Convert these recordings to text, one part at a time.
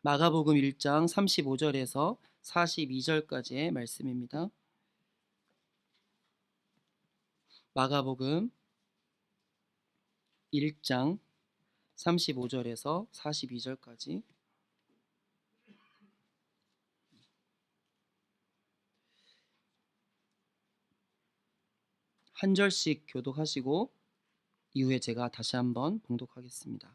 마가복음 1장 35절에서 42절까지의 말씀입니다. 마가복음 1장 35절에서 42절까지 한 절씩 교독하시고 이후에 제가 다시 한번 봉독하겠습니다.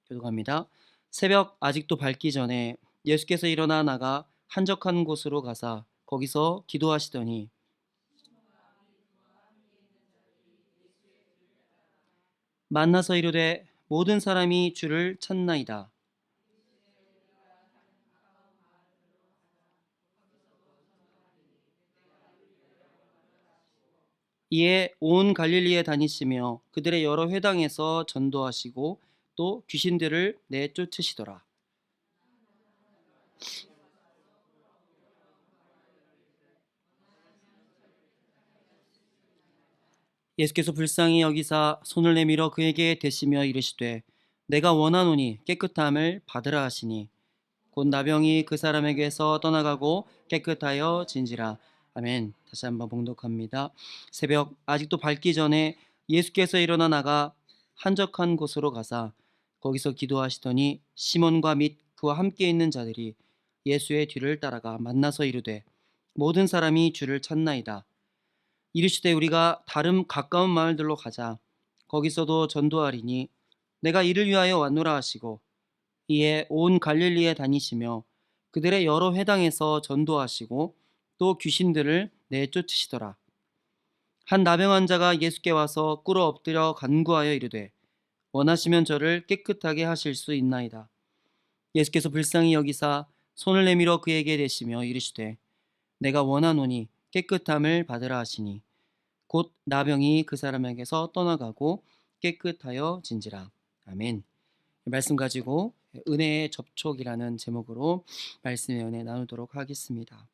교독합니다. 새벽 아직도 밝기 전에 예수께서 일어나 나가 한적한 곳으로 가사 거기서 기도하시더니 만나서 이르되 모든 사람이 주를 찾나이다. 이에 온 갈릴리에 다니시며 그들의 여러 회당에서 전도하시고 또 귀신들을 내쫓으시더라. 예수께서 불쌍히 여기사 손을 내밀어 그에게 대시며 이르시되 내가 원하노니 깨끗함을 받으라 하시니 곧 나병이 그 사람에게서 떠나가고 깨끗하여 진지라. 아멘. 다시 한번 봉독합니다. 새벽 아직도 밝기 전에 예수께서 일어나 나가 한적한 곳으로 가사 거기서 기도하시더니 시몬과 및 그와 함께 있는 자들이 예수의 뒤를 따라가 만나서 이르되 모든 사람이 주를 찾나이다. 이르시되 우리가 다른 가까운 마을들로 가자. 거기서도 전도하리니 내가 이를 위하여 왔노라 하시고 이에 온 갈릴리에 다니시며 그들의 여러 회당에서 전도하시고 또 귀신들을 내쫓으시더라. 한 나병 환자가 예수께 와서 꿇어 엎드려 간구하여 이르되 원하시면 저를 깨끗하게 하실 수 있나이다. 예수께서 불쌍히 여기사 손을 내밀어 그에게 대시며 이르시되 내가 원하노니 깨끗함을 받으라 하시니 곧 나병이 그 사람에게서 떠나가고 깨끗하여 진지라. 아멘. 말씀 가지고 은혜의 접촉이라는 제목으로 말씀의 은혜 나누도록 하겠습니다.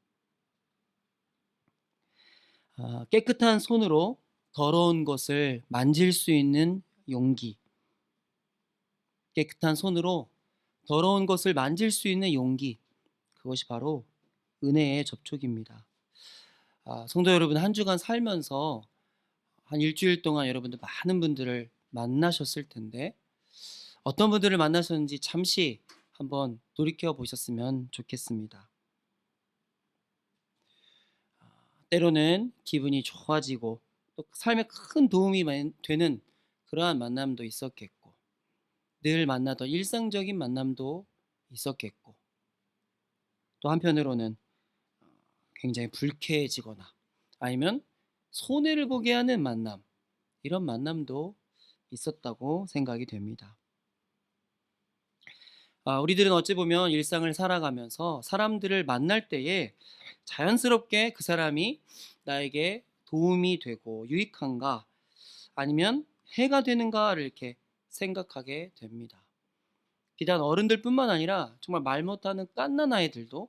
깨끗한 손으로 더러운 것을 만질 수 있는 용기. 깨끗한 손으로 더러운 것을 만질 수 있는 용기. 그것이 바로 은혜의 접촉입니다. 성도 여러분, 한 주간 살면서 한 일주일 동안 여러분들 많은 분들을 만나셨을 텐데 어떤 분들을 만나셨는지 잠시 한번 돌이켜 보셨으면 좋겠습니다. 때로는 기분이 좋아지고 또 삶에 큰 도움이 되는 그러한 만남도 있었겠고 늘 만나던 일상적인 만남도 있었겠고 또 한편으로는 굉장히 불쾌해지거나 아니면 손해를 보게 하는 만남, 이런 만남도 있었다고 생각이 됩니다. 우리들은 어찌 보면 일상을 살아가면서 사람들을 만날 때에 자연스럽게 그 사람이 나에게 도움이 되고 유익한가 아니면 해가 되는가를 이렇게 생각하게 됩니다. 비단 어른들뿐만 아니라 정말 말 못하는 갓난 아이들도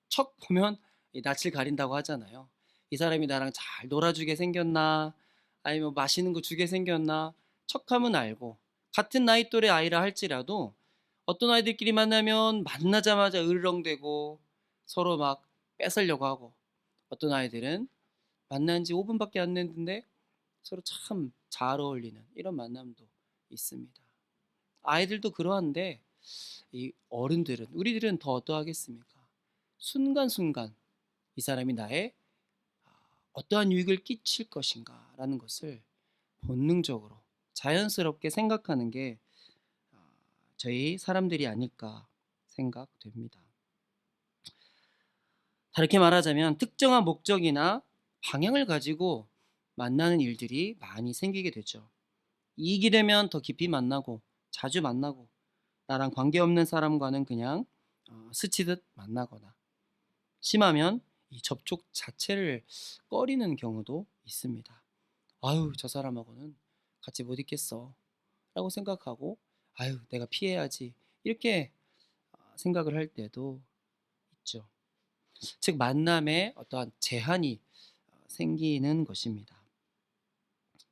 척 보면 이 낯을 가린다고 하잖아요. 이 사람이 나랑 잘 놀아주게 생겼나 아니면 맛있는 거 주게 생겼나 척하면 알고 같은 나이 또래 아이라 할지라도 어떤 아이들끼리 만나면 만나자마자 으르렁대고 서로 막 뺏으려고 하고 어떤 아이들은 만난 지 5분밖에 안 됐는데 서로 참 잘 어울리는 이런 만남도 있습니다. 아이들도 그러한데 이 어른들은 우리들은 더 어떠하겠습니까? 순간순간 이 사람이 나의 어떠한 유익을 끼칠 것인가 라는 것을 본능적으로 자연스럽게 생각하는 게 저희 사람들이 아닐까 생각됩니다. 다르게 말하자면 특정한 목적이나 방향을 가지고 만나는 일들이 많이 생기게 되죠. 이익이 되면 더 깊이 만나고 자주 만나고 나랑 관계없는 사람과는 그냥 스치듯 만나거나 심하면 이 접촉 자체를 꺼리는 경우도 있습니다. 아유, 저 사람하고는 같이 못 있겠어 라고 생각하고 아유, 내가 피해야지 이렇게 생각을 할 때도 있죠. 즉 만남에 어떠한 제한이 생기는 것입니다.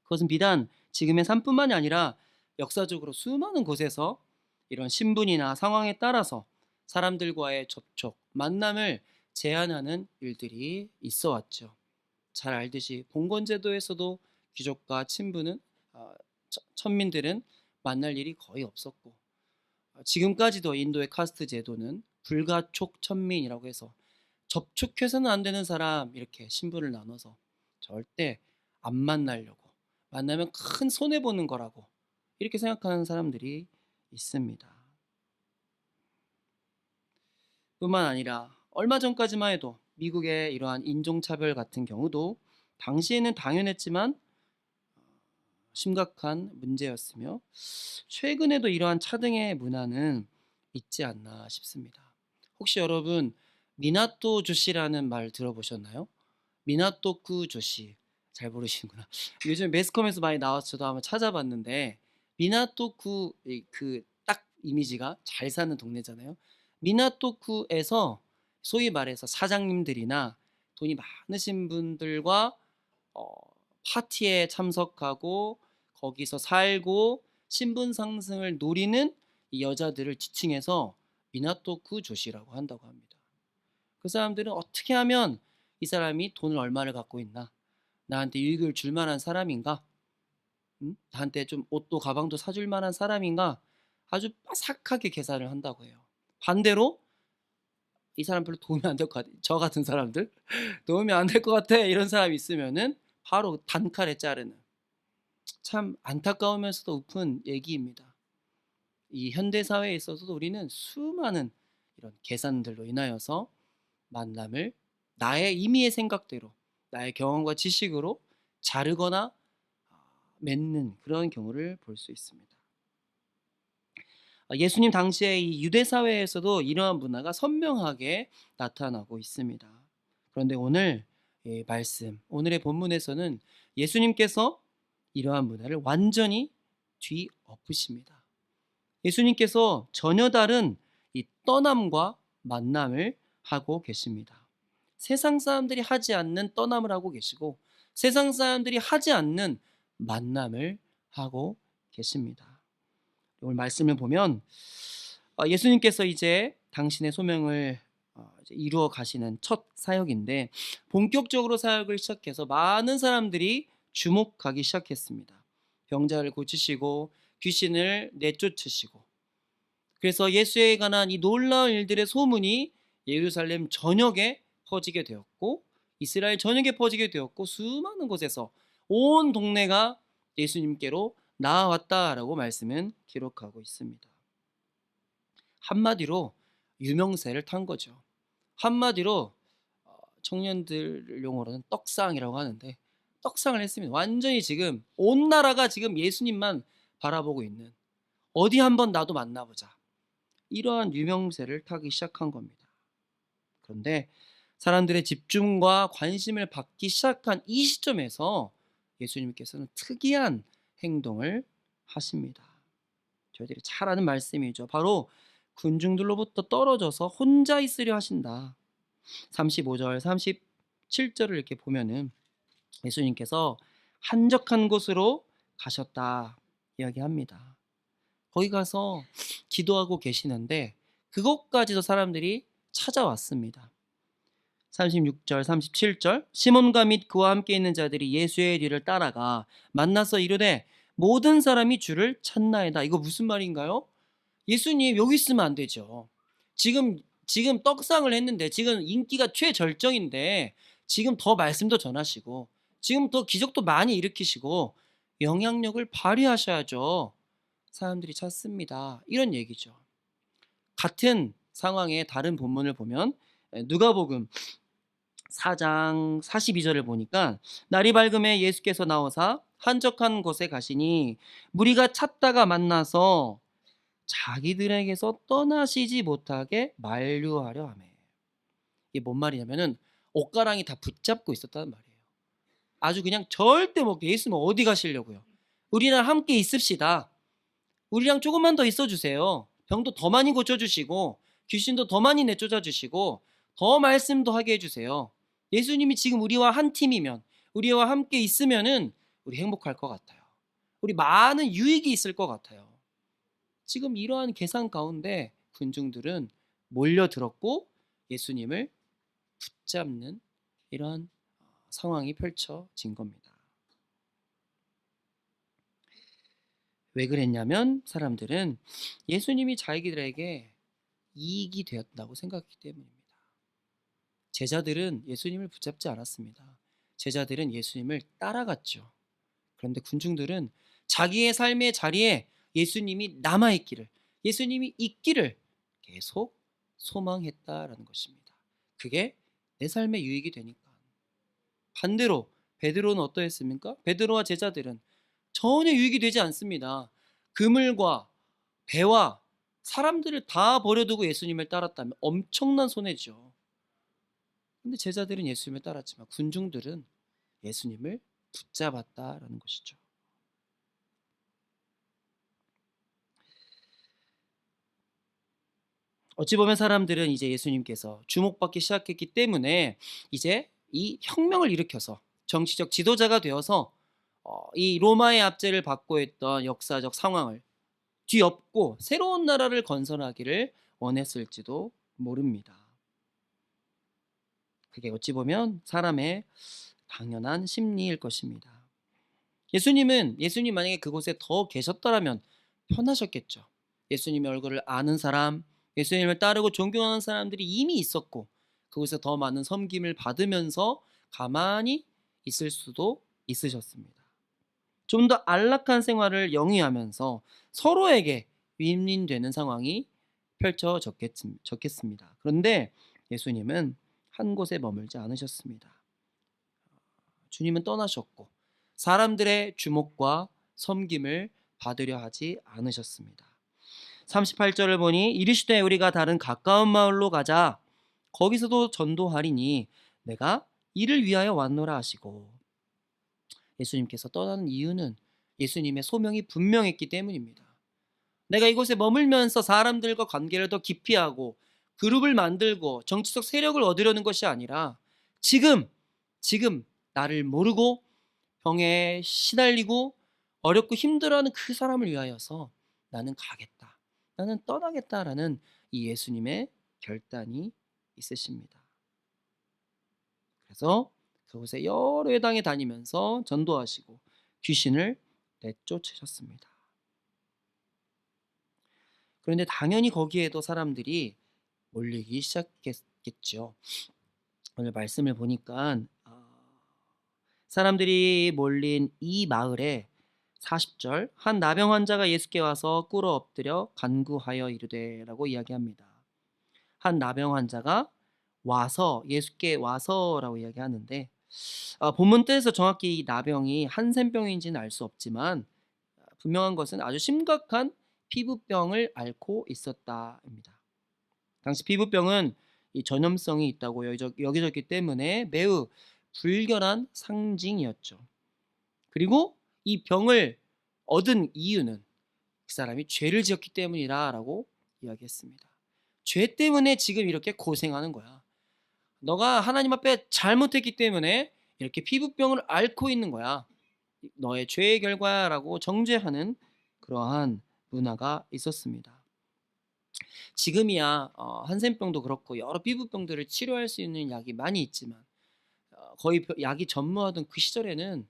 그것은 비단 지금의 삶뿐만이 아니라 역사적으로 수많은 곳에서 이런 신분이나 상황에 따라서 사람들과의 접촉, 만남을 제한하는 일들이 있어 왔죠. 잘 알듯이 봉건제도에서도 귀족과 친부는 천민들은 만날 일이 거의 없었고, 지금까지도 인도의 카스트 제도는 불가촉 천민이라고 해서 접촉해서는 안 되는 사람 이렇게 신분을 나눠서 절대 안 만나려고, 만나면 큰 손해 보는 거라고 이렇게 생각하는 사람들이 있습니다. 뿐만 아니라 얼마 전까지만 해도 미국의 이러한 인종차별 같은 경우도 당시에는 당연했지만 심각한 문제였으며, 최근에도 이러한 차등의 문화는 있지 않나 싶습니다. 혹시 여러분 미나토 조시라는 말 들어보셨나요? 미나토쿠 조시. 잘 모르시는구나. 요즘 매스컴에서 많이 나와서 저도 한번 찾아봤는데, 미나토쿠 그 딱 이미지가 잘 사는 동네잖아요. 미나토쿠에서 소위 말해서 사장님들이나 돈이 많으신 분들과 어, 파티에 참석하고 거기서 살고 신분 상승을 노리는 이 여자들을 지칭해서 미나토쿠 조시라고 한다고 합니다. 그 사람들은 어떻게 하면 이 사람이 돈을 얼마를 갖고 있나, 나한테 유익을 줄 만한 사람인가, 나한테 좀 옷도 가방도 사줄 만한 사람인가, 아주 빠삭하게 계산을 한다고 해요. 반대로 이 사람 별로 도움이 안 될 것 같아, 저 같은 사람들 도움이 안 될 것 같아 이런 사람이 있으면은 바로 단칼에 자르는, 참 안타까우면서도 웃픈 얘기입니다. 이 현대 사회에 있어서도 우리는 수많은 이런 계산들로 인하여서 만남을 나의 임의의 생각대로, 나의 경험과 지식으로 자르거나 맺는 그런 경우를 볼 수 있습니다. 예수님 당시에 이 유대 사회에서도 이러한 문화가 선명하게 나타나고 있습니다. 그런데 오늘 말씀, 오늘의 본문에서는 예수님께서 이러한 문화를 완전히 뒤엎으십니다. 예수님께서 전혀 다른 이 떠남과 만남을 하고 계십니다. 세상 사람들이 하지 않는 떠남을 하고 계시고, 세상 사람들이 하지 않는 만남을 하고 계십니다. 오늘 말씀을 보면 예수님께서 이제 당신의 소명을 이제 이루어 가시는 첫 사역인데, 본격적으로 사역을 시작해서 많은 사람들이 주목하기 시작했습니다. 병자를 고치시고 귀신을 내쫓으시고, 그래서 예수에 관한 이 놀라운 일들의 소문이 예루살렘 전역에 퍼지게 되었고, 이스라엘 전역에 퍼지게 되었고, 수많은 곳에서 온 동네가 예수님께로 나아왔다라고 말씀은 기록하고 있습니다. 한마디로 유명세를 탄 거죠. 한마디로 청년들 용어로는 떡상이라고 하는데, 떡상을 했습니다. 완전히 지금 온 나라가 지금 예수님만 바라보고 있는, 어디 한번 나도 만나보자, 이러한 유명세를 타기 시작한 겁니다. 그런데 사람들의 집중과 관심을 받기 시작한 이 시점에서 예수님께서는 특이한 행동을 하십니다. 저희들이 잘 아는 말씀이죠. 바로 군중들로부터 떨어져서 혼자 있으려 하신다. 35절, 37절을 이렇게 보면은 예수님께서 한적한 곳으로 가셨다 이야기합니다. 거기 가서 기도하고 계시는데 그것까지도 사람들이 찾아왔습니다. 36절, 37절, 시몬과 및 그와 함께 있는 자들이 예수의 뒤를 따라가 만나서 이르되 모든 사람이 주를 찾나이다. 이거 무슨 말인가요? 예수님 여기 있으면 안 되죠. 지금 떡상을 했는데, 지금 인기가 최절정인데, 지금 더 말씀도 전하시고, 지금 더 기적도 많이 일으키시고 영향력을 발휘하셔야죠. 사람들이 찾습니다. 이런 얘기죠. 같은 상황의 다른 본문을 보면 누가복음 4장 42절을 보니까, 날이 밝음에 예수께서 나오사 한적한 곳에 가시니 무리가 찾다가 만나서 자기들에게서 떠나시지 못하게 만류하려 하매. 이게 뭔 말이냐면은 옷가랑이 다 붙잡고 있었다는 말이에요. 아주 그냥 절대 뭐 예수님 어디 가시려고요? 우리랑 함께 있읍시다. 우리랑 조금만 더 있어 주세요. 병도 더 많이 고쳐주시고 귀신도 더 많이 내쫓아 주시고 더 말씀도 하게 해주세요. 예수님이 지금 우리와 한 팀이면, 우리와 함께 있으면은 우리 행복할 것 같아요. 우리 많은 유익이 있을 것 같아요. 지금 이러한 계산 가운데 군중들은 몰려들었고 예수님을 붙잡는 이러한 상황이 펼쳐진 겁니다. 왜 그랬냐면 사람들은 예수님이 자기들에게 이익이 되었다고 생각했기 때문입니다. 제자들은 예수님을 붙잡지 않았습니다. 제자들은 예수님을 따라갔죠. 그런데 군중들은 자기의 삶의 자리에 예수님이 남아있기를, 예수님이 있기를 계속 소망했다라는 것입니다. 그게 내 삶의 유익이 되니까. 반대로 베드로는 어떠했습니까? 베드로와 제자들은 전혀 유익이 되지 않습니다. 그물과 배와 사람들을 다 버려두고 예수님을 따랐다면 엄청난 손해죠. 근데 제자들은 예수님을 따랐지만 군중들은 예수님을 붙잡았다라는 것이죠. 어찌 보면 사람들은 이제 예수님께서 주목받기 시작했기 때문에 이제 이 혁명을 일으켜서 정치적 지도자가 되어서 이 로마의 압제를 받고 있던 역사적 상황을 뒤엎고 새로운 나라를 건설하기를 원했을지도 모릅니다. 그게 어찌 보면 사람의 당연한 심리일 것입니다. 예수님 만약에 그곳에 더 계셨더라면 편하셨겠죠. 예수님의 얼굴을 아는 사람, 예수님을 따르고 존경하는 사람들이 이미 있었고 그곳에 더 많은 섬김을 받으면서 가만히 있을 수도 있으셨습니다. 좀 더 안락한 생활을 영위하면서 서로에게 윈윈되는 상황이 펼쳐졌겠습니다. 그런데 예수님은 한 곳에 머물지 않으셨습니다. 주님은 떠나셨고 사람들의 주목과 섬김을 받으려 하지 않으셨습니다. 38절을 보니 이르시되 우리가 다른 가까운 마을로 가자. 거기서도 전도하리니 내가 이를 위하여 왔노라 하시고, 예수님께서 떠나는 이유는 예수님의 소명이 분명했기 때문입니다. 내가 이곳에 머물면서 사람들과 관계를 더 깊이 하고 그룹을 만들고 정치적 세력을 얻으려는 것이 아니라 지금 나를 모르고 병에 시달리고 어렵고 힘들어하는 그 사람을 위하여서 나는 가겠다, 나는 떠나겠다라는 이 예수님의 결단이 있으십니다. 그래서 그곳에 여러 회당에 다니면서 전도하시고 귀신을 내쫓으셨습니다. 그런데 당연히 거기에도 사람들이 몰리기 시작했겠죠. 오늘 말씀을 보니까 사람들이 몰린 이 마을에 40절 한 나병 환자가 예수께 와서 꿇어 엎드려 간구하여 이르되라고 이야기합니다. 한 나병 환자가 와서, 예수께 와서라고 이야기하는데 본문 때에서 정확히 이 나병이 한센병인지는 알 수 없지만 분명한 것은 아주 심각한 피부병을 앓고 있었다입니다. 당시 피부병은 이 전염성이 있다고 여겨졌기 때문에 매우 불결한 상징이었죠. 그리고 이 병을 얻은 이유는 그 사람이 죄를 지었기 때문이라고 이야기했습니다. 죄 때문에 지금 이렇게 고생하는 거야. 너가 하나님 앞에 잘못했기 때문에 이렇게 피부병을 앓고 있는 거야. 너의 죄의 결과라고 정죄하는 그러한 문화가 있었습니다. 지금이야 한센병도 그렇고 여러 피부병들을 치료할 수 있는 약이 많이 있지만 거의 약이 전무하던 그 시절에는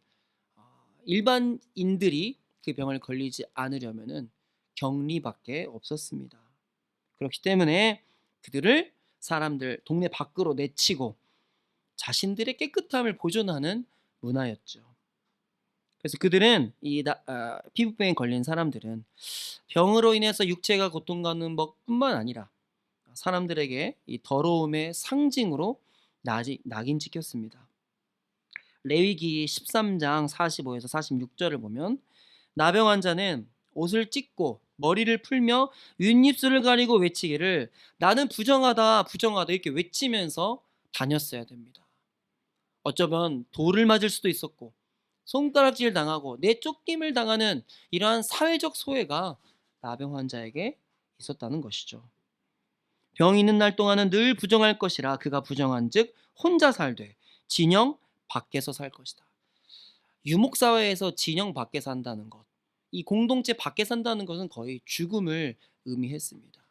일반인들이 그 병을 걸리지 않으려면은 격리밖에 없었습니다. 그렇기 때문에 그들을 사람들 동네 밖으로 내치고 자신들의 깨끗함을 보존하는 문화였죠. 그래서 그들은 피부병에 걸린 사람들은 병으로 인해서 육체가 고통받는 것뿐만 아니라 사람들에게 이 더러움의 상징으로 낙인 찍혔습니다. 레위기 13장 45에서 46절을 보면 나병 환자는 옷을 찢고 머리를 풀며 윗입술을 가리고 외치기를 나는 부정하다 부정하다 이렇게 외치면서 다녔어야 됩니다. 어쩌면 돌을 맞을 수도 있었고 손가락질 당하고 내쫓김을 당하는 이러한 사회적 소외가 나병 환자에게 있었다는 것이죠. 병이 있는 날 동안은 늘 부정할 것이라 그가 부정한즉 혼자 살되 진영 밖에서 살 것이다. 유목사회에서 진영 밖에 산다는 것, 이 공동체 밖에 산다는 것은 거의 죽음을 의미했습니다.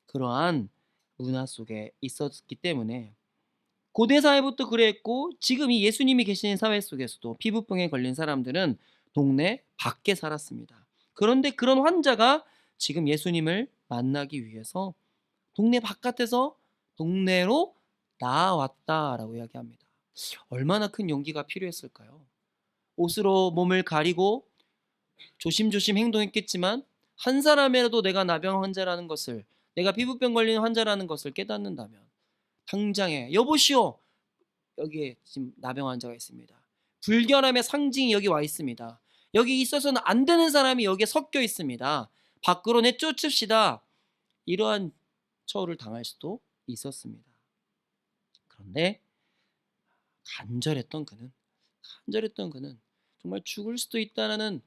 그러한 문화 속에 있었기 때문에 고대 사회부터 그랬고 지금 이 예수님이 계신 사회 속에서도 피부병에 걸린 사람들은 동네 밖에 살았습니다. 그런데 그런 환자가 지금 예수님을 만나기 위해서 동네 바깥에서 동네로 나왔다라고 이야기합니다. 얼마나 큰 용기가 필요했을까요? 옷으로 몸을 가리고 조심조심 행동했겠지만 한 사람이라도 내가 나병 환자라는 것을, 내가 피부병 걸린 환자라는 것을 깨닫는다면 당장에 여보시오, 여기에 지금 나병 환자가 있습니다. 불결함의 상징이 여기 와 있습니다. 여기 있어서는 안 되는 사람이 여기에 섞여 있습니다. 밖으로 내쫓읍시다. 이러한 처우를 당할 수도 있었습니다. 그런데 간절했던 그는 정말 죽을 수도 있다는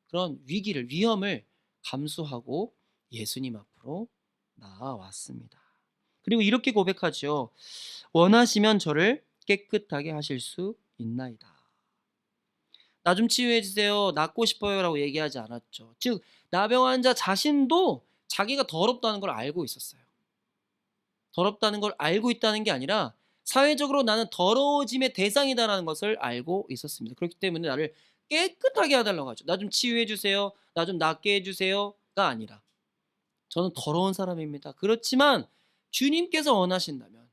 그런 위험을 감수하고 예수님 앞으로 나아왔습니다. 그리고 이렇게 고백하죠. 원하시면 저를 깨끗하게 하실 수 있나이다. 나 좀 치유해 주세요. 낫고 싶어요라고 얘기하지 않았죠. 즉 나병 환자 자신도 자기가 더럽다는 걸 알고 있었어요. 더럽다는 걸 알고 있다는 게 아니라 사회적으로 나는 더러워짐의 대상이다라는 것을 알고 있었습니다. 그렇기 때문에 나를 깨끗하게 해달라고 하죠. 나 좀 치유해 주세요. 나 좀 낫게 해주세요가 아니라 저는 더러운 사람입니다. 그렇지만 주님께서 원하신다면,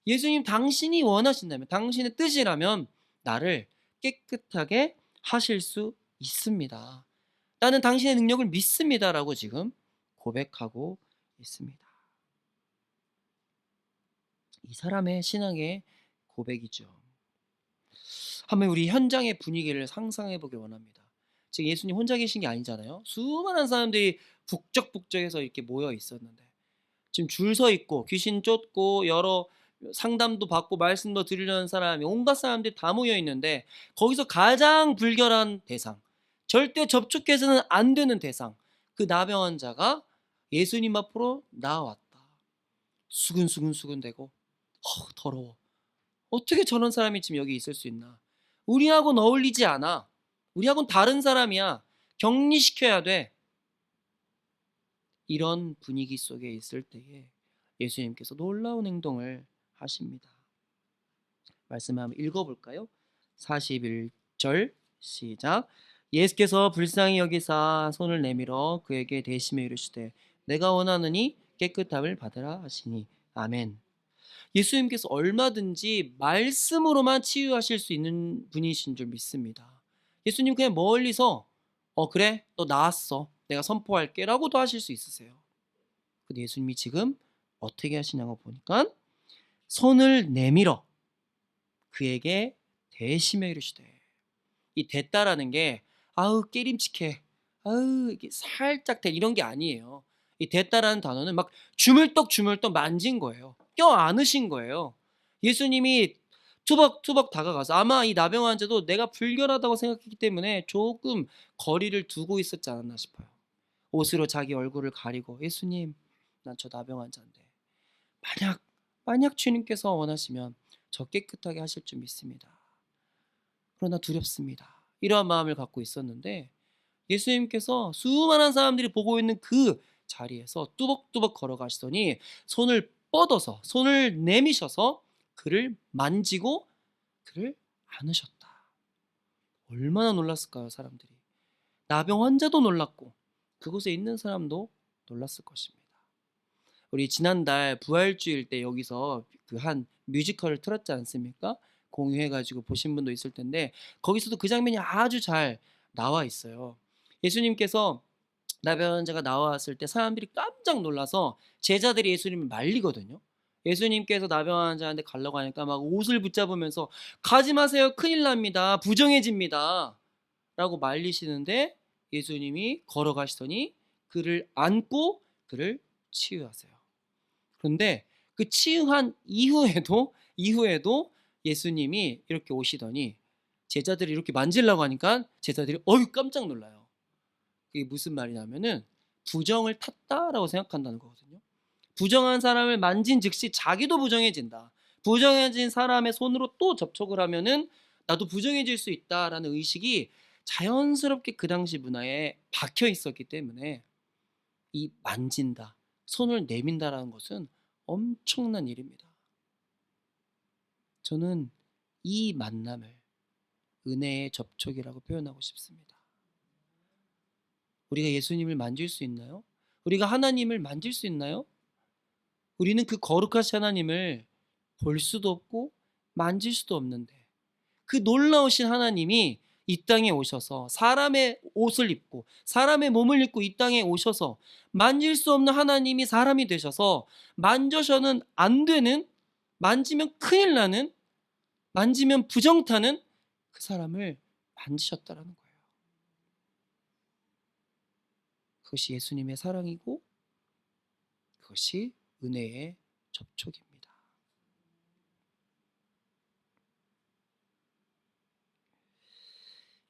예수님 당신이 원하신다면, 당신의 뜻이라면 나를 깨끗하게 하실 수 있습니다. 나는 당신의 능력을 믿습니다라고 지금 고백하고 있습니다. 이 사람의 신앙의 고백이죠. 한번 우리 현장의 분위기를 상상해 보길 원합니다. 지금 예수님 혼자 계신 게 아니잖아요. 수많은 사람들이 북적북적해서 이렇게 모여 있었는데 지금 줄 서 있고 귀신 쫓고 여러 상담도 받고 말씀도 들으려는 사람이 온갖 사람들이 다 모여 있는데 거기서 가장 불결한 대상, 절대 접촉해서는 안 되는 대상, 그 나병 환자가 예수님 앞으로 나왔다. 수근수근수근대고 더러워. 어떻게 저런 사람이 지금 여기 있을 수 있나? 우리하고는 어울리지 않아. 우리하고는 다른 사람이야. 격리시켜야 돼. 이런 분위기 속에 있을 때에 예수님께서 놀라운 행동을 하십니다. 말씀 한번 읽어볼까요? 41절 시작. 예수께서 불쌍히 여기사 손을 내밀어 그에게 대시며 이르시되 내가 원하느니 깨끗함을 받으라 하시니 아멘. 예수님께서 얼마든지 말씀으로만 치유하실 수 있는 분이신 줄 믿습니다. 예수님 그냥 멀리서 그래 너 나았어 내가 선포할게 라고도 하실 수 있으세요. 근데 예수님이 지금 어떻게 하시냐고 보니까 손을 내밀어 그에게 대시며 이르시되, 이 됐다라는 게 아우 깨림칙해, 아우 이게 살짝 돼 이런 게 아니에요. 이 됐다라는 단어는 막 주물떡 만진 거예요. 껴 안으신 거예요. 예수님이 투벅투벅 다가가서 아마 이 나병 환자도 내가 불결하다고 생각했기 때문에 조금 거리를 두고 있었지 않았나 싶어요. 옷으로 자기 얼굴을 가리고 예수님 난 저 나병 환자인데 만약 주님께서 원하시면 저 깨끗하게 하실 줄 믿습니다. 그러나 두렵습니다. 이러한 마음을 갖고 있었는데 예수님께서 수많은 사람들이 보고 있는 그 자리에서 뚜벅뚜벅 걸어가시더니 손을 뻗어서 손을 내미셔서 그를 만지고 그를 안으셨다. 얼마나 놀랐을까요, 사람들이. 나병 환자도 놀랐고 그곳에 있는 사람도 놀랐을 것입니다. 우리 지난달 부활주일 때 여기서 그 한 뮤지컬을 틀었지 않습니까? 공유해가지고 보신 분도 있을 텐데 거기서도 그 장면이 아주 잘 나와 있어요. 예수님께서 나병 환자가 나왔을 때 사람들이 깜짝 놀라서 제자들이 예수님을 말리거든요. 예수님께서 나병 환자한테 가려고 하니까 막 옷을 붙잡으면서 가지 마세요. 큰일 납니다. 부정해집니다. 라고 말리시는데 예수님이 걸어가시더니 그를 안고 그를 치유하세요. 그런데 그 치유한 이후에도 예수님이 이렇게 오시더니 제자들이 이렇게 만지려고 하니까 제자들이 깜짝 놀라요. 그게 무슨 말이냐면은 부정을 탔다라고 생각한다는 거거든요. 부정한 사람을 만진 즉시 자기도 부정해진다. 부정해진 사람의 손으로 또 접촉을 하면은 나도 부정해질 수 있다라는 의식이 자연스럽게 그 당시 문화에 박혀 있었기 때문에 이 만진다, 손을 내민다라는 것은 엄청난 일입니다. 저는 이 만남을 은혜의 접촉이라고 표현하고 싶습니다. 우리가 예수님을 만질 수 있나요? 우리가 하나님을 만질 수 있나요? 우리는 그 거룩하신 하나님을 볼 수도 없고 만질 수도 없는데, 그 놀라우신 하나님이 이 땅에 오셔서 사람의 옷을 입고 사람의 몸을 입고 이 땅에 오셔서 만질 수 없는 하나님이 사람이 되셔서 만져서는 안 되는, 만지면 큰일 나는, 만지면 부정타는 그 사람을 만지셨다라는 거예요. 그것이 예수님의 사랑이고 그것이 은혜의 접촉입니다.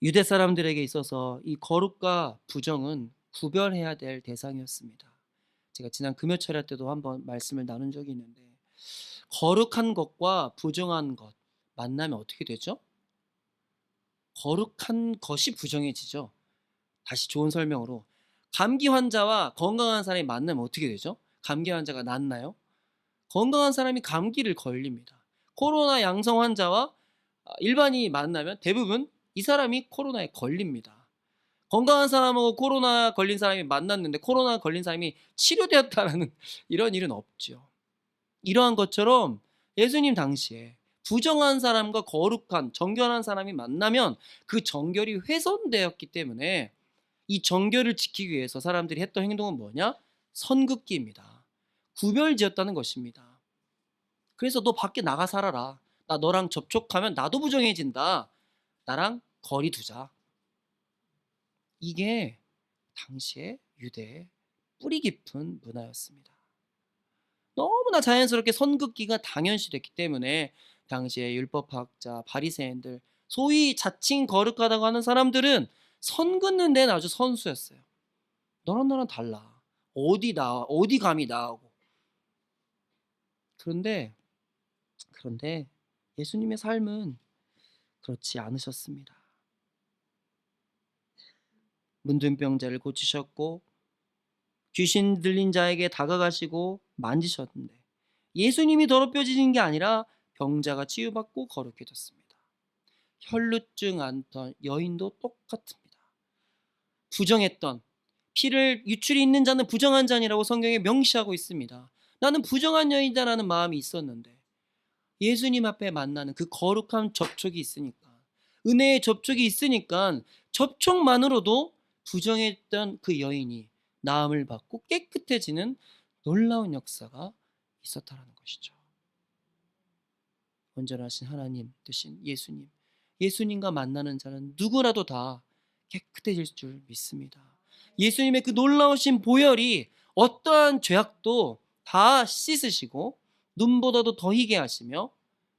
유대 사람들에게 있어서 이 거룩과 부정은 구별해야 될 대상이었습니다. 제가 지난 금요철야 때도 한번 말씀을 나눈 적이 있는데, 거룩한 것과 부정한 것 만나면 어떻게 되죠? 거룩한 것이 부정해지죠. 다시 좋은 설명으로, 감기 환자와 건강한 사람이 만나면 어떻게 되죠? 감기 환자가 낫나요? 건강한 사람이 감기를 걸립니다. 코로나 양성 환자와 일반인이 만나면 대부분 이 사람이 코로나에 걸립니다. 건강한 사람하고 코로나 걸린 사람이 만났는데 코로나 걸린 사람이 치료되었다라는 이런 일은 없죠. 이러한 것처럼 예수님 당시에 부정한 사람과 거룩한 정결한 사람이 만나면 그 정결이 훼손되었기 때문에 이 정결을 지키기 위해서 사람들이 했던 행동은 뭐냐? 선긋기입니다. 구별지었다는 것입니다. 그래서 너 밖에 나가 살아라. 나 너랑 접촉하면 나도 부정해진다. 나랑 거리 두자. 이게 당시의 유대의 뿌리 깊은 문화였습니다. 너무나 자연스럽게 선긋기가 당연시됐기 때문에 당시의 율법학자, 바리새인들, 소위 자칭 거룩하다고 하는 사람들은 선 긋는 데는 아주 선수였어요. 너랑 나랑 달라. 어디 감히 나하고. 그런데 예수님의 삶은 그렇지 않으셨습니다. 문둥병자를 고치셨고 귀신 들린 자에게 다가가시고 만지셨는데, 예수님이 더럽혀지는 게 아니라 병자가 치유받고 거룩해졌습니다. 혈루증 앓던 여인도 똑같습니다. 부정했던, 피를 유출이 있는 자는 부정한 자니라고 성경에 명시하고 있습니다. 나는 부정한 여인이다라는 마음이 있었는데 예수님 앞에 만나는 그 거룩한 접촉이 있으니까, 은혜의 접촉이 있으니까 접촉만으로도 부정했던 그 여인이 나음을 받고 깨끗해지는 놀라운 역사가 있었다라는 것이죠. 온전하신 하나님 되신 예수님, 예수님과 만나는 자는 누구라도 다 깨끗해질 줄 믿습니다. 예수님의 그 놀라우신 보혈이 어떠한 죄악도 다 씻으시고 눈보다도 더 희게 하시며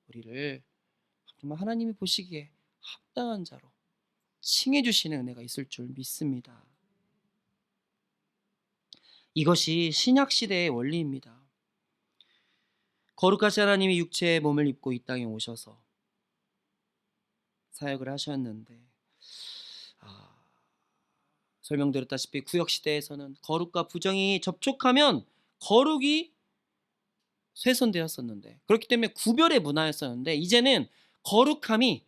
우리를 정말 하나님이 보시기에 합당한 자로 칭해 주시는 은혜가 있을 줄 믿습니다. 이것이 신약 시대의 원리입니다. 거룩하신 하나님이 육체의 몸을 입고 이 땅에 오셔서 사역을 하셨는데, 설명드렸다시피 구약 시대에서는 거룩과 부정이 접촉하면 거룩이 훼손되었었는데, 그렇기 때문에 구별의 문화였었는데, 이제는 거룩함이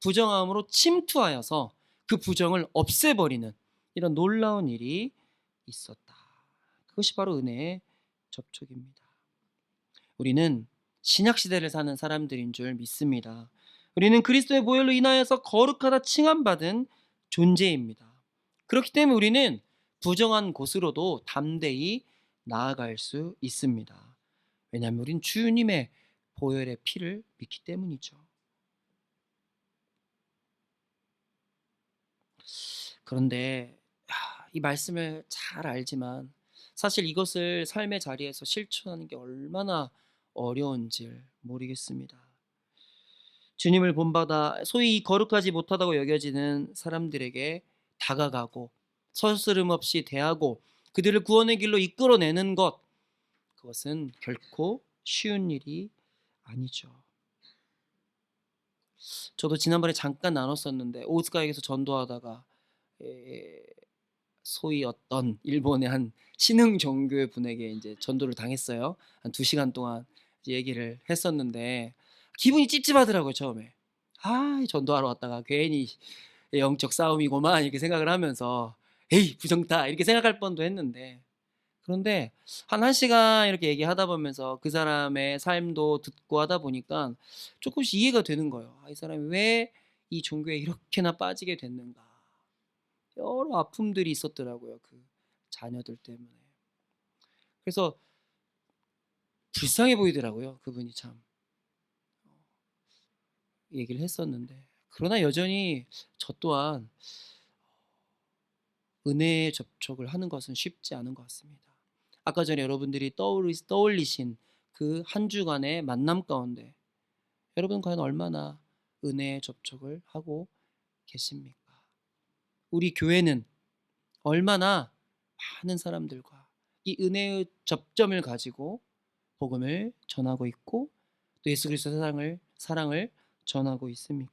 부정함으로 침투하여서 그 부정을 없애버리는 이런 놀라운 일이 있었다. 그것이 바로 은혜의 접촉입니다. 우리는 신약 시대를 사는 사람들인 줄 믿습니다. 우리는 그리스도의 보혈로 인하여서 거룩하다 칭함받은 존재입니다. 그렇기 때문에 우리는 부정한 곳으로도 담대히 나아갈 수 있습니다. 왜냐하면 우리는 주님의 보혈의 피를 믿기 때문이죠. 그런데 이 말씀을 잘 알지만 사실 이것을 삶의 자리에서 실천하는 게 얼마나 어려운지 모르겠습니다. 주님을 본받아 소위 거룩하지 못하다고 여겨지는 사람들에게 다가가고 서스름 없이 대하고 그들을 구원의 길로 이끌어내는 것, 그것은 결코 쉬운 일이 아니죠. 저도 지난번에 잠깐 나눴었는데 오스카에게서 전도하다가 에 소위 어떤 일본의 한 신흥 종교의 분에게 인제 전도를 당했어요. 한 2 시간 동안 이제 얘기를 했었는데 기분이 찝찝하더라고요 처음에. '아 이 전도하러 왔다가 괜히 영적 싸움이고만.' 이렇게 생각을 하면서 '에이 부정타.' 이렇게 생각할 뻔도 했는데 그런데 한 1 시간 이렇게 얘기하다 보면서 그 사람의 삶도 듣고 하다 보니까 쪼끔씩 이해가 되는 거예요. '아 이 사람이 왜 이 종교에 이렇게나 빠지게 됐는가.' 여러 아픔들이 있었더라고요, 그 자녀들 때문에. 그래서 불쌍해 보이더라고요, 그분이 참. 얘기를 했었는데. 그러나 여전히 저 또한 은혜의 접촉을 하는 것은 쉽지 않은 것 같습니다. 아까 전에 여러분들이 떠올리신 그 한 주간의 만남 가운데 여러분 과연 얼마나 은혜의 접촉을 하고 계십니까? 우리 교회는 얼마나 많은 사람들과 이 은혜의 접점을 가지고 복음을 전하고 있고 또 예수 그리스도의 사랑을 전하고 있습니까?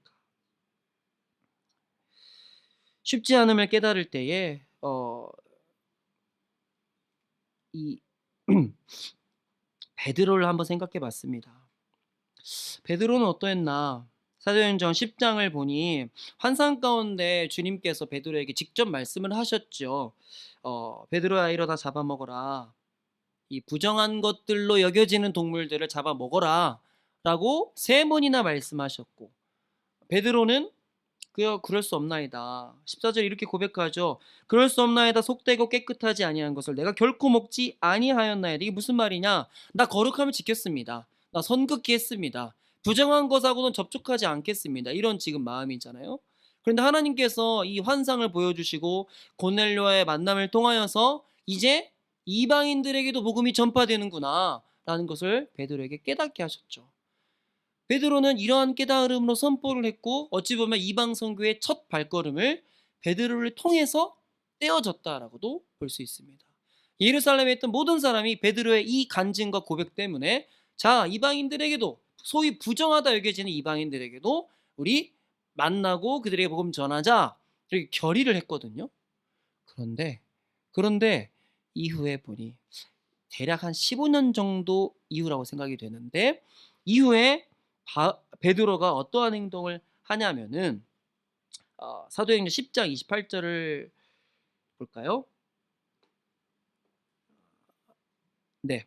쉽지 않음을 깨달을 때에 이 베드로를 한번 생각해 봤습니다. 베드로는 어떠했나? 사도행전 10 장을 보니 환상 가운데 주님께서 베드로에게 직접 말씀을 하셨죠. "베드로야 일어나 잡아먹어라. 이 부정한 것들로 여겨지는 동물들을 잡아먹어라."라고 3 번이나 말씀하셨고 베드로는 "그여 그럴 수 없나이다." 14절에 이렇게 고백하죠. "그럴 수 없나이다. 속되고 깨끗하지 아니한 것을 내가 결코 먹지 아니하였나이다." 이게 무슨 말이냐? "나 거룩함을 지켰습니다. 나 선긋기 했습니다. 부정한 것하고는 접촉하지 않겠습니다." 이런 지금 마음이잖아요. 그런데 하나님께서 이 환상을 보여주시고 고넬료와의 만남을 통하여서 이제 이방인들에게도 복음이 전파되는구나 라는 것을 베드로에게 깨닫게 하셨죠. 베드로는 이러한 깨달음으로 선포를 했고 어찌 보면 이방 선교의 첫 발걸음을 베드로를 통해서 떼어졌다라고도 볼 수 있습니다. 예루살렘에 있던 모든 사람이 베드로의 이 간증과 고백 때문에 자 이방인들에게도 소위 부정하다 여겨지는 이방인들에게도 우리 만나고 그들에게 복음 전하자 이렇게 결의를 했거든요. 그런데 그런데 이후에 보니 대략 한 15년 정도 이후라고 생각이 되는데 이후에 베드로가 어떠한 행동을 하냐면은 사도행전 10장 28절을 볼까요? 네.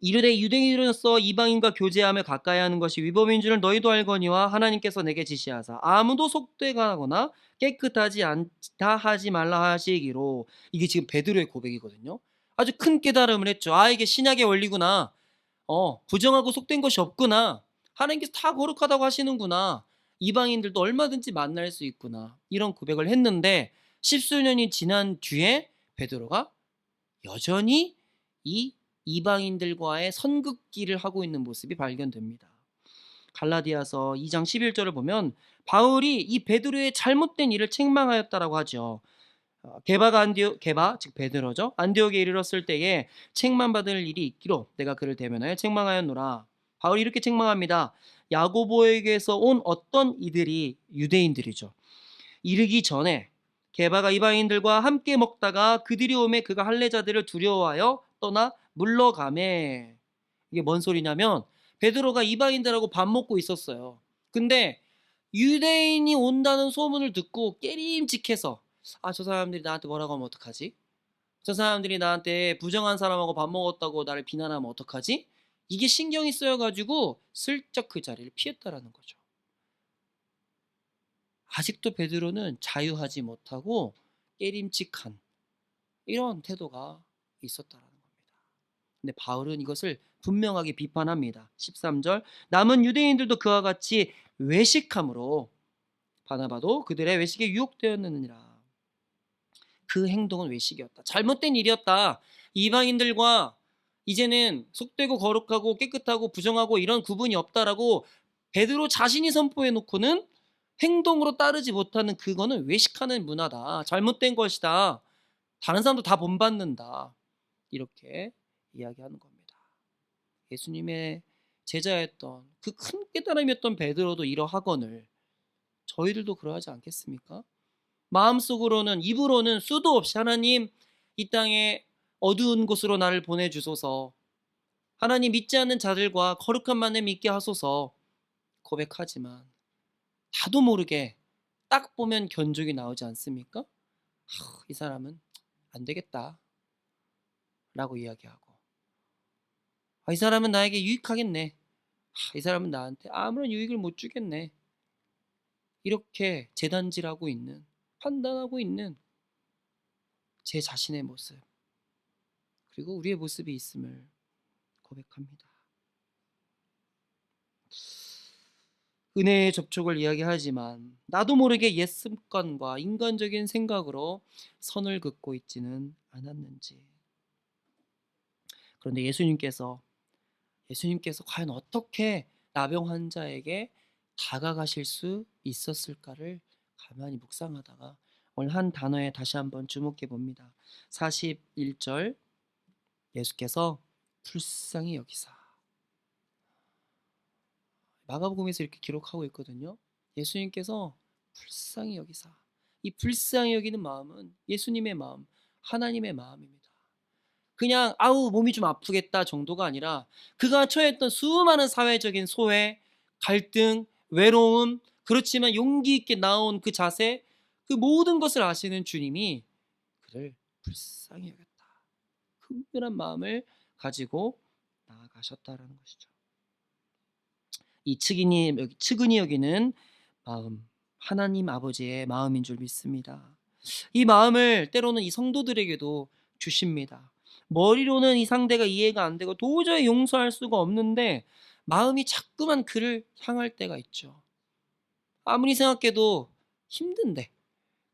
이르되 유대인으로서 이방인과 교제하며 가까이 하는 것이 위법인 줄을 너희도 알거니와 하나님께서 내게 지시하사 아무도 속되거나 깨끗하지 않다 하지 말라 하시기로 이게 지금 베드로의 고백이거든요. 아주 큰 깨달음을 했죠. '아 이게 신약의 원리구나. 부정하고 속된 것이 없구나. 하나님께서 다 거룩하다고 하시는구나. 이방인들도 얼마든지 만날 수 있구나.' 이런 고백을 했는데 십수년이 지난 뒤에 베드로가 여전히 이 이방인들과의 선긋기를 하고 있는 모습이 발견됩니다. 갈라디아서 2장 11절을 보면 바울이 이 베드로의 잘못된 일을 책망하였다라고 하죠. 게바 즉 베드로죠. 안디옥에 이르렀을 때에 책망받을 일이 있기로 내가 그를 대면하여 책망하였노라. 바울이 이렇게 책망합니다. 야고보에게서 온 어떤 이들이 유대인들이죠. 이르기 전에 게바가 이방인들과 함께 먹다가 그들이 오매 그가 할례자들을 두려워하여 떠나 물러가매. 이게 뭔 소리냐면 베드로가 이방인들하고 밥 먹고 있었어요. 근데 유대인이 온다는 소문을 듣고 깨림직해서 저 사람들이 나한테 뭐라고 하면 어떡하지? 저 사람들이 나한테 부정한 사람하고 밥 먹었다고 나를 비난하면 어떡하지? 이게 신경이 쓰여 가지고 슬쩍 그 자리를 피했다라는 거죠. 아직도 베드로는 자유하지 못하고 깨림칙한 이런 태도가 있었다라는 겁니다. 근데 바울은 이것을 분명하게 비판합니다. 13절 남은 유대인들도 그와 같이 외식함으로 바나바도 그들의 외식에 유혹되었느니라. 그 행동은 외식이었다. 잘못된 일이었다. 이방인들과 이제는 속되고 거룩하고 깨끗하고 부정하고 이런 구분이 없다라고 베드로 자신이 선포해 놓고는 행동으로 따르지 못하는 그거는 외식하는 문화다. 잘못된 것이다. 다른 사람도 다 본받는다. 이렇게 이야기하는 겁니다. 예수님의 제자였던 그 큰 깨달음이었던 베드로도 이러하거늘 저희들도 그러하지 않겠습니까? 마음속으로는, 입으로는 수도 없이 하나님, 이 땅에 어두운 곳으로 나를 보내주소서, 하나님 믿지 않는 자들과 거룩한 만남 있게 하소서 고백하지만 나도 모르게 딱 보면 견적이 나오지 않습니까? 이 사람은 안 되겠다 라고 이야기하고, 이 사람은 나에게 유익하겠네, 이 사람은 나한테 아무런 유익을 못 주겠네, 이렇게 재단질하고 있는, 판단하고 있는 제 자신의 모습, 그리고 우리의 모습이 있음을 고백합니다. 은혜의 접촉을 이야기하지만 나도 모르게 옛 습관과 인간적인 생각으로 선을 긋고 있지는 않았는지. 그런데 예수님께서 과연 어떻게 나병 환자에게 다가가실 수 있었을까를 가만히 묵상하다가 오늘 한 단어에 다시 한번 주목해 봅니다. 41절, 예수께서 불쌍히 여기사. 마가복음에서 이렇게 기록하고 있거든요. 예수님께서 불쌍히 여기사. 이 불쌍히 여기는 마음은 예수님의 마음, 하나님의 마음입니다. 그냥 아우 몸이 좀 아프겠다 정도가 아니라 그가 처했던 수많은 사회적인 소외, 갈등, 외로움, 그렇지만 용기 있게 나온 그 자세, 그 모든 것을 아시는 주님이 그를 불쌍히 여겼다, 긍휼한 마음을 가지고 나아가셨다라는 것이죠. 이 측은히 여기는 마음, 하나님 아버지의 마음인 줄 믿습니다. 이 마음을 때로는 이 성도들에게도 주십니다. 머리로는 이 상대가 이해가 안 되고 도저히 용서할 수가 없는데 마음이 자꾸만 그를 향할 때가 있죠. 아무리 생각해도 힘든데,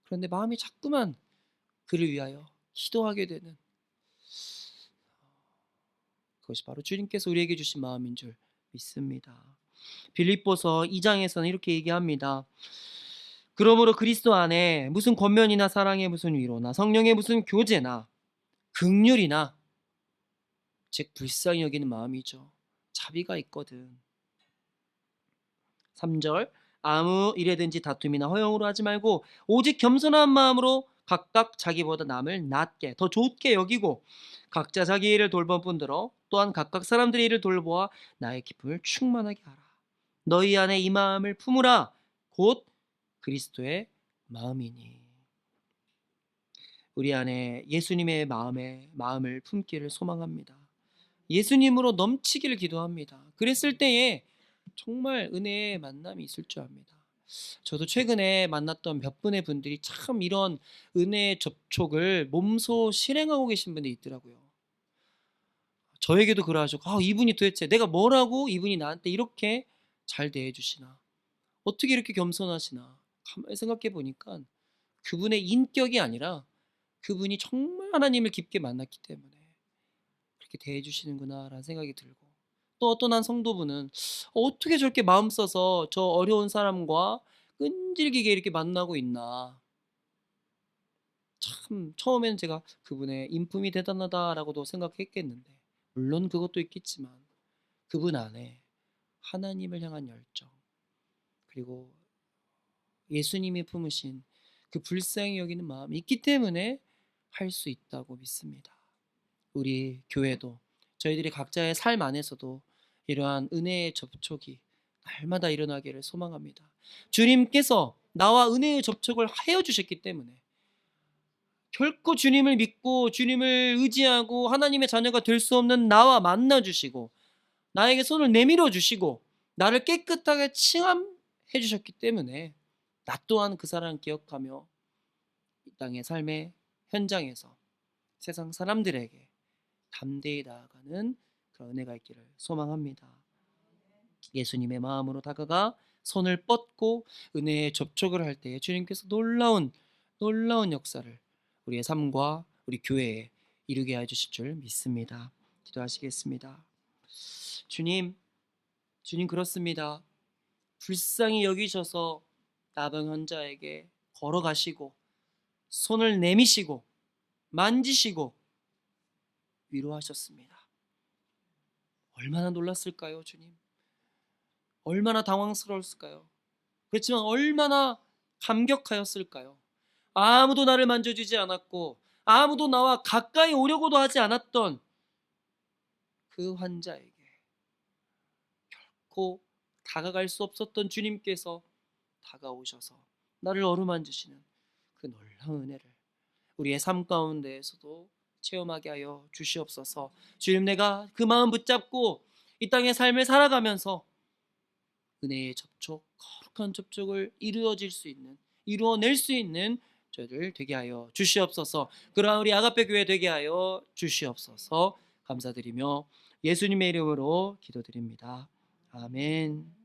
그런데 마음이 자꾸만 그를 위하여 기도하게 되는, 그것이 바로 주님께서 우리에게 주신 마음인 줄 믿습니다. 빌립보서 2장에서는 이렇게 얘기합니다. 그러므로 그리스도 안에 무슨 권면이나 사랑의 무슨 위로나 성령의 무슨 교제나 긍휼이나, 즉 불쌍히 여기는 마음이죠, 자비가 있거든. 3절, 아무 일에든지 다툼이나 허영으로 하지 말고 오직 겸손한 마음으로 각각 자기보다 남을 낮게 더 좋게 여기고 각자 자기 일을 돌볼 뿐더러 또한 각각 사람들의 일을 돌보아 나의 기쁨을 충만하게 하라. 너희 안에 이 마음을 품으라. 곧 그리스도의 마음이니. 우리 안에 예수님의 마음을 품기를 소망합니다. 예수님으로 넘치기를 기도합니다. 그랬을 때에 정말 은혜의 만남이 있을 줄 압니다. 저도 최근에 만났던 몇 분의 분들이 참 이런 은혜의 접촉을 몸소 실행하고 계신 분이 있더라고요. 저에게도 그러하죠. 이분이 도대체 내가 뭐라고 이분이 나한테 이렇게 잘 대해주시나, 어떻게 이렇게 겸손하시나. 가만히 생각해 보니까 그분의 인격이 아니라 그분이 정말 하나님을 깊게 만났기 때문에 그렇게 대해주시는구나 라는 생각이 들고, 또 어떤 한 성도분은 어떻게 저렇게 마음 써서 저 어려운 사람과 끈질기게 이렇게 만나고 있나. 참 처음에는 제가 그분의 인품이 대단하다라고도 생각했겠는데, 물론 그것도 있겠지만 그분 안에 하나님을 향한 열정, 그리고 예수님이 품으신 그 불쌍히 여기는 마음이 있기 때문에 할 수 있다고 믿습니다. 우리 교회도 저희들이 각자의 삶 안에서도 이러한 은혜의 접촉이 날마다 일어나기를 소망합니다. 주님께서 나와 은혜의 접촉을 하여 주셨기 때문에 결코 주님을 믿고 주님을 의지하고 하나님의 자녀가 될 수 없는 나와 만나 주시고 나에게 손을 내밀어 주시고 나를 깨끗하게 칭함해 주셨기 때문에 나 또한 그 사랑을 기억하며 이 땅의 삶의 현장에서 세상 사람들에게 담대히 나아가는 그런 은혜가 있기를 소망합니다. 예수님의 마음으로 다가가 손을 뻗고 은혜의 접촉을 할 때에 주님께서 놀라운 역사를 우리의 삶과 우리 교회에 이루게 해주실 줄 믿습니다. 기도하시겠습니다. 주님 그렇습니다. 불쌍히 여기셔서 나병 환자에게 걸어가시고 손을 내미시고 만지시고 위로하셨습니다. 얼마나 놀랐을까요, 주님? 얼마나 당황스러웠을까요? 그렇지만 얼마나 감격하였을까요? 아무도 나를 만져주지 않았고 아무도 나와 가까이 오려고도 하지 않았던 그 환자에게 고 다가갈 수 없었던 주님께서 다가오셔서 나를 어루만지시는 그 놀라운 은혜를 우리의 삶 가운데에서도 체험하게 하여 주시옵소서. 주님, 내가 그 마음 붙잡고 이 땅의 삶을 살아가면서 은혜의 접촉, 거룩한 접촉을 이루어낼 수 있는 저희들 되게 하여 주시옵소서. 그러한 우리 아가페 교회 되게 하여 주시옵소서. 감사드리며 예수님의 이름으로 기도드립니다. 아멘.